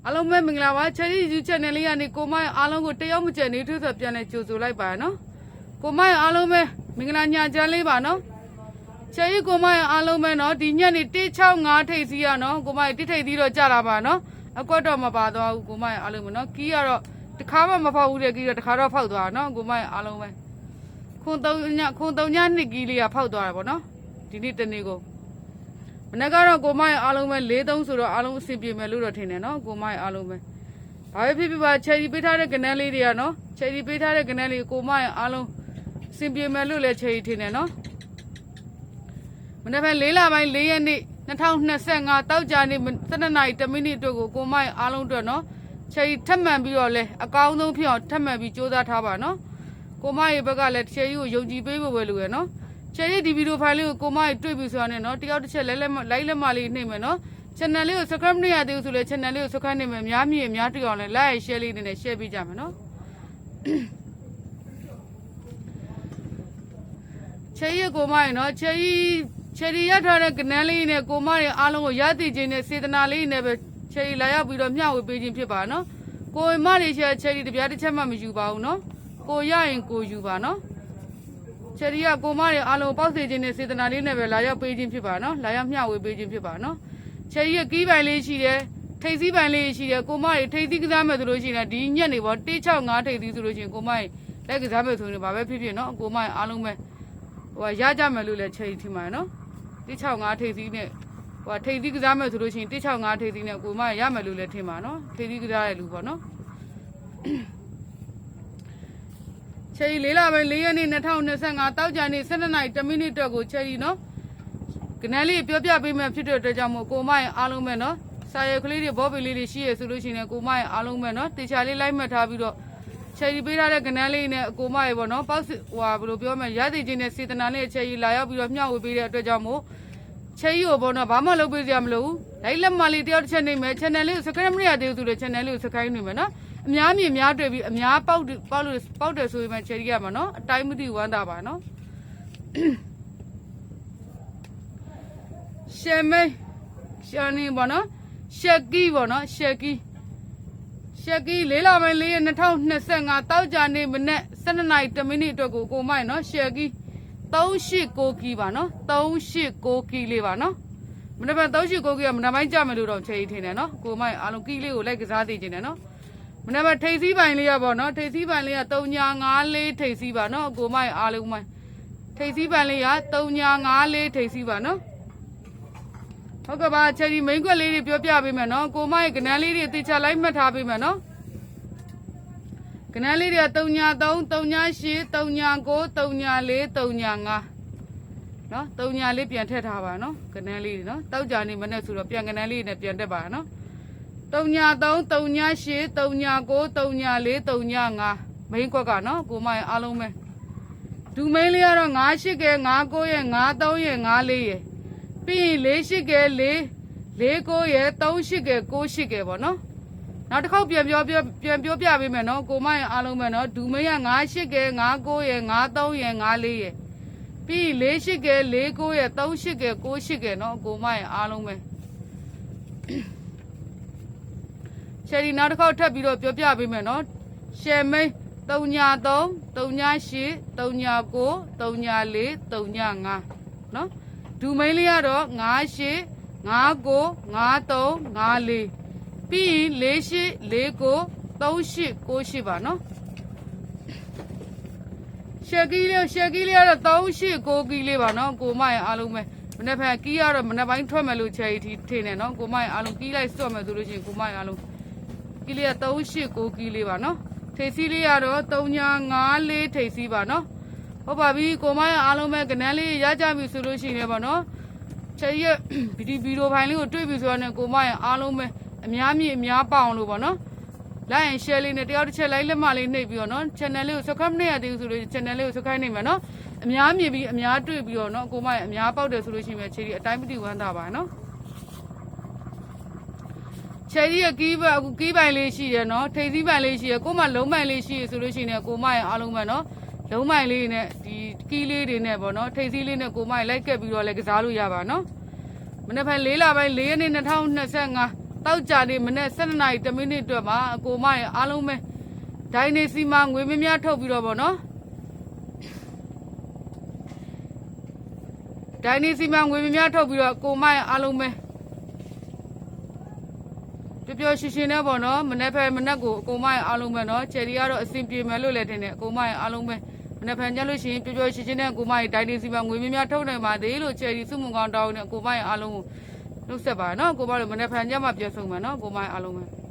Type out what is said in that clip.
အားလုံးပဲမင်္ဂလာပါချယ်ရီ YouTube channel လေးကနေကိုမိုင်းအားလုံးကိုတယောက်မကျန်နေထွတ်ဆိုပြန်လဲကြိုဆိုလိုက်ပါနော်ကိုမိုင်းအားလုံးပဲမင်္ဂလာညချမ်းလေးပါနော်ချယ်ရီကိုမိုင်းအားလုံးပဲနော်ဒီညနေ165ထိပ်စီးရနော်ကိုမိုင်းတစ်ထိပ်သီးတော့ကြာလာပါနော်အကွက်တော့မပါသွားဘူးကိုမိုင်းအားလုံးပဲနော်ကီးကတော့တခါမှမဖောက်ဘူးတဲ့ကီးတော့တခါတော့ဖောက်သွားနော်ကိုမိုင်းအားလုံးပဲခွန်3ညနှစ်ကီးလေးကဖောက်သွားတာပေါ့နော်ဒီနေ့တနေ့ကိုမနေ့ကတော့ကိုမိုင်းအားလုံးပဲ4-3ဆိုတော့အားလုံးအဆင်ပြေမယ်လို့တော့ထင်တယ်နော်ကိုမိုင်းအားလုံးပဲဘာပဲဖြစ်ဖြစ်ပါချယ်ရီပေးထားတဲ့ကနန်းလေးတွေကနော်ချယ်ရီပေးထားတဲ့ကနန်းလေးကိုမိုင်းအားလုံးအဆင်ပြေမယ်လို့လည်းချယ်ရီထင်တယ်နော်မနေ့က4 လပိုင်း4 ရက်နေ့2025တောက်ကြနေ့12 နာရီ10 မိနစ်အတွက်ကိုမိုင်းအားလုံးအတွက်နော်ချယ်ရီထပ်မံပြီးတော့လဲအကောင်းဆုံးဖြစ်အောင်ထပ်မံပြီးစူးစမ်းထားပါနော်ကိုမိုင်းရဲ့ဘက်ကလည်းချယ်ရီကိုယုံကြည်ပေးဖို့ပဲလို့ရနော်ချယ်ရီဒီဗီဒီယိုဖိုင်လေးကိုကိုမိုင်းတွေ့ပြီဆိုတော့နော်တယောက်တစ်ချက်လိုက်လက်မလေးနှိမ့်မယ်နော် channel လေးကို subscribe မရသေးဘူးဆိုလဲ channel လေးကို subscribe နေမယ်အများမြင်အများတွေ့အောင်လဲ like share လေးနဲ့ share ပေးကြမယ်နော်ချယ်ရီကိုမိုင်းနော်ချယ်ရီရထားတဲ့ကနန်းလေးနဲ့ကိုမိုင်းရဲ့အားလုံးကိုရသိခြင်းနဲ့စေတနာလေးနဲ့ပဲချယ်ရီလာရောက်ပြီးတော့မျှဝေပေးခြင်းဖြစ်ပါနော်ကိုမလေးချယ်ရီတပြားတစ်ချက်မှမယူပါဘူးနော်ကိုရရင်ကိုယူပါနော်ချယ်ရီကကိုမရဲ့အားလုံးပေါက်စေခြင်းနဲ့စေတနာလေးနဲ့ပဲလာရောက်ပေးခြင်းဖြစ်ပါနော်လာရောက်မျှဝေပေးခြင်းဖြစ်ပါနော်ချယ်ရီရဲ့ကီးပိုင်လေးရှိတယ်ထိပ်စည်းပိုင်လေးရှိတယ်ကိုမရဲ့ထိပ်စည်းကစားမယ်ဆိုလို့ရှိရင်ဒီညက်နေပေါ့165ထိပ်စည်းဆိုလို့ရှိရင်ကိုမရဲ့လက်ကစားမယ်ဆိုရင်ဘာပဲဖြစ်ဖြစ်နော်ကိုမရဲ့အားလုံးပဲဟိုရကြမယ်လို့လည်းချယ်ရီထင်ပါတယ်နော်165ထိပ်စည်းနဲ့ဟိုထိပ်စည်းကစားမယ်ဆိုလို့ရှိရင်165ထိပ်စည်းနဲ့ကိုမရမယ်လို့လည်းထင်ပါနော်ထိပ်စည်းကစားတဲ့လူပေါ့နော်ချယ်ရီ4 လပိုင်း4 ရက်နေ့2025တောက်ကြနေ့12 နာရီ10 မိနစ်အတွက်ကိုချယ်ရီနော်ကနန်းလေးပြောပြပေးမယ်ဖြစ်တဲ့အတွက်ကြောင့်မို့ကိုမရဲ့အားလုံးပဲနော်စာရွက်ကလေးတွေဘောပီလေးတွေရှိရဆိုလို့ရှိရင်ကိုမရဲ့အားလုံးပဲနော်တေချာလေးလိုက်မှတ်ထားပြီးတော့ချယ်ရီပေးထားတဲ့ကနန်းလေးနဲ့ကိုမရဲ့ပေါ့နော်ပေါက်ဟိုဘယ်လိုပြောမလဲရသည်ချင်းနဲ့စေတနာနဲ့ချယ်ရီလာရောက်ပြီးတော့မျှဝေပေးတဲ့အတွက်ကြောင့်မို့ချယ်ရီကိုပေါ့နော်ဘာမှလုပ်ပေးစရာမလိုဘူးလိုက်လက်မလေးတယောက်တစ်ချက်နေမယ် channel လေးကို subscribe မရသေးဘူးဆိုတော့ channel လေးကို subscribe နေမယ်နော်အများမြင်များတွေ့ပြီးအများပေါက်တယ်ဆိုရင်ချယ်ရီကမှာနော်အတိုင်းမသိဝမ်းသာပါနော်ရှယ်မေးရှယ်နေပေါ့နော်ရှက်ကီပေါ့နော်ရှက်ကီ4 လပိုင်း4 ရက်2025တောက်ကြနေ့မနေ့12 နာရီ10 မိနစ်အတွက်ကိုမိုင်းနော်ရှက်ကီ389ကီပါနော်389ကီလေးပါနော်မနေ့က389ကီကမနေ့ပိုင်းကြမယ်လို့တော့ချယ်ရီထင်တယ်နော်ကိုမိုင်းအားလုံးကီလေးကိုလိုက်ကစားသိခြင်းတယ်နော်မနေ့ကထိပ်စည်းပိုင်လေးရပေါ့နော်ထိပ်စည်းပိုင်လေးက354ထိပ်စည်းပါနော်ကိုမိုင်းအားလုံးမိုင်းထိပ်စည်းပိုင်လေးက354ထိပ်စည်းပါနော်ဟုတ်ကဲ့ပါချယ်ရီမိန်ခွက်လေးတွေပြောပြပေးမယ်နော်ကိုမရဲ့ကနန်းလေးတွေတေချာလိုက်မှတ်ထားပေးမယ်နော်ကနန်းလေးတွေက393 38 39 34 35နော်34ပြန်ထည့်ထားပါနော်ကနန်းလေးတွေနော်တောက်ကြနေမနဲ့ဆိုတော့ပြန်ကနန်းလေးနဲ့ပြန်တက်ပါနော်393 38 39 34 35မိန်ခွက်ကနော်ကိုမရဲ့အားလုံးပဲဒူမိန်လေးကတော့98ကဲ59ရဲ့53ရဲ့54ရဲ့ပြီးရင်48ကဲ49ရဲ့38ကဲ98ကဲပေါ့နော်နောက်တစ်ခေါက်ပြန်ပြောပြပေးမယ်နော်ကိုမရဲ့အားလုံးပဲနော်ဒူမိန်က98ကဲ59ရဲ့53ရဲ့54ရဲ့ပြီး48ကဲ49ရဲ့38ကဲ98ကဲနော်ကိုမရဲ့အားလုံးပဲချယ်ရီနောက်တစ်ခေါက်ထပ်ပြီးတော့ပြောပြပေးမယ်နော်ရှယ်မိန်393 38 39 34 35နော်ဒူမိန်လေးကတော့98 59 53 54ပြီးရင်48 49 38 98ပါနော်ရှက်ကီးလေးကတော့389ကီးလေးပါနော်ကိုမရဲ့အားလုံးပဲမနေ့ဖက်ကီးကတော့မနေ့ပိုင်းထွက်မယ်လို့ချယ်ရီထင်တယ်နော်ကိုမရဲ့အားလုံးကီးလိုက်စော့မယ်ဆိုလို့ရှိရင်ကိုမရဲ့အားလုံးကီးလေးက389ကီးလေးပါနော်ထိပ်စီးလေးကတော့354ထိပ်စီးပါနော်ဟုတ်ပါပြီကိုမရဲ့အားလုံးပဲကနန်းလေးရကြပြီဆိုလို့ရှိရင်ပေါ့နော်ချယ်ရီရဲ့ဗီဒီယိုဖိုင်လေးကိုတွေ့ပြီဆိုတော့ကိုမရဲ့အားလုံးပဲအများမြင်အများပေါအောင်လို့ပေါ့နော်လိုက်ရင် share လေးနဲ့တယောက်တစ်ချက်လိုက်လက်မလေးနှိပ်ပြီးတော့နော် channel လေးကို subscribe မရသေးဘူးဆိုလို့ channel လေးကို subscribe နေမယ်နော်အများမြင်ပြီးအများတွေ့ပြီးတော့နော်ကိုမရဲ့အများပေါက်တယ်ဆိုလို့ရှိရင်ချယ်ရီအတိုင်းမသိဝမ်းသာပါနော်ချယ်ရီရဲ့ကီးပိုင်လေးရှိတယ်နော်ထိပ်စည်းပိုင်လေးရှိတယ်ကိုမလုံးပိုင်လေးရှိရဆိုလို့ရှိရင်ကိုမရဲ့အားလုံးပဲနော်လုံးပိုင်လေးနဲ့ဒီကီးလေးတွေနဲ့ပေါ့နော်ထိပ်စည်းလေးနဲ့ကိုမရဲ့လိုက်ကက်ပြီးတော့လည်းကစားလို့ရပါနော်မနေ့က4 လပိုင်း4 ရက်နေ့2025 တောက်ကြနေမနေ့12နာရီ10မိနစ်အတွက်မှာအကိုမရဲ့အားလုံးပဲဒိုင်းနေစီမှာငွေမများထုတ်ပြီးတော့ဗောနော်ဒိုင်းနေစီမှာငွေမများထုတ်ပြီးတော့ကိုမရဲ့အားလုံးပဲပျော်ရွှင်ရွှင်နဲ့ဗောနော်မနေ့ဖက်မနေ့ကိုအကိုမရဲ့အားလုံးပဲနော်ချယ်ရီကတော့အဆင်ပြေမယ်လို့လည်းထင်တယ်အကိုမရဲ့အားလုံးပဲမနေ့ဖက်ညလို့ရှိရင်ပျော်ပျော်ရွှင်ရွှင်နဲ့ကိုမရဲ့ဒိုင်းနေစီမှာငွေမများထုတ်နိုင်ပါသေးလို့ချယ်ရီစုမှုကောင်းတောင်းနဲ့ကိုမရဲ့အားလုံးကိုနှုတ်ဆက်ပါနော်ကိုမတို့မနေ့ဖက်ညမှပြန်ဆုံးမယ်နော်ကိုမရဲ့အားလုံးပဲ